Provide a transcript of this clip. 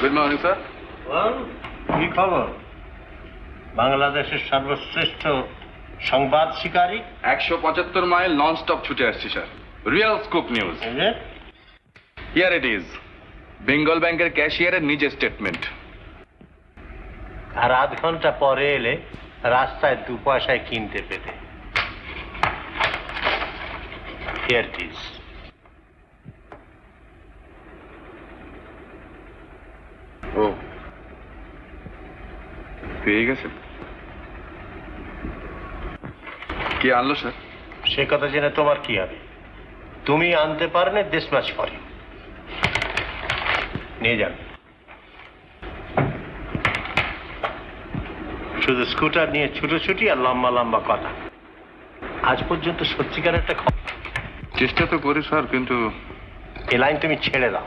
Good morning sir. কি খবর? বাংলাদেশের সর্বশ্রেষ্ঠ সংবাদ শিকারী 175 মাইল নন স্টপ ছুটে আসছি sir. Real scoop news. Here it is. Bengal ব্যাংকের ক্যাশিয়ারের নিজের স্টেটমেন্ট। আর আধ ঘন্টা পরে এলে রাস্তায় 2 পয়সায় কিনতে পেতে। Here it is. ও পেয়ে গেছেন? কে আনলো স্যার? সে কথা জেনে তোমার কি হবে? তুমি আনতে পারলে দেশমাস করে নিয়ে যান। শুধু স্কুটার নিয়ে ছুটোছুটি আর লম্বা লম্বা কথা। আজ পর্যন্ত সত্যিকার একটা চেষ্টা তো করি স্যার, কিন্তু এ লাইন তুমি ছেড়ে দাও।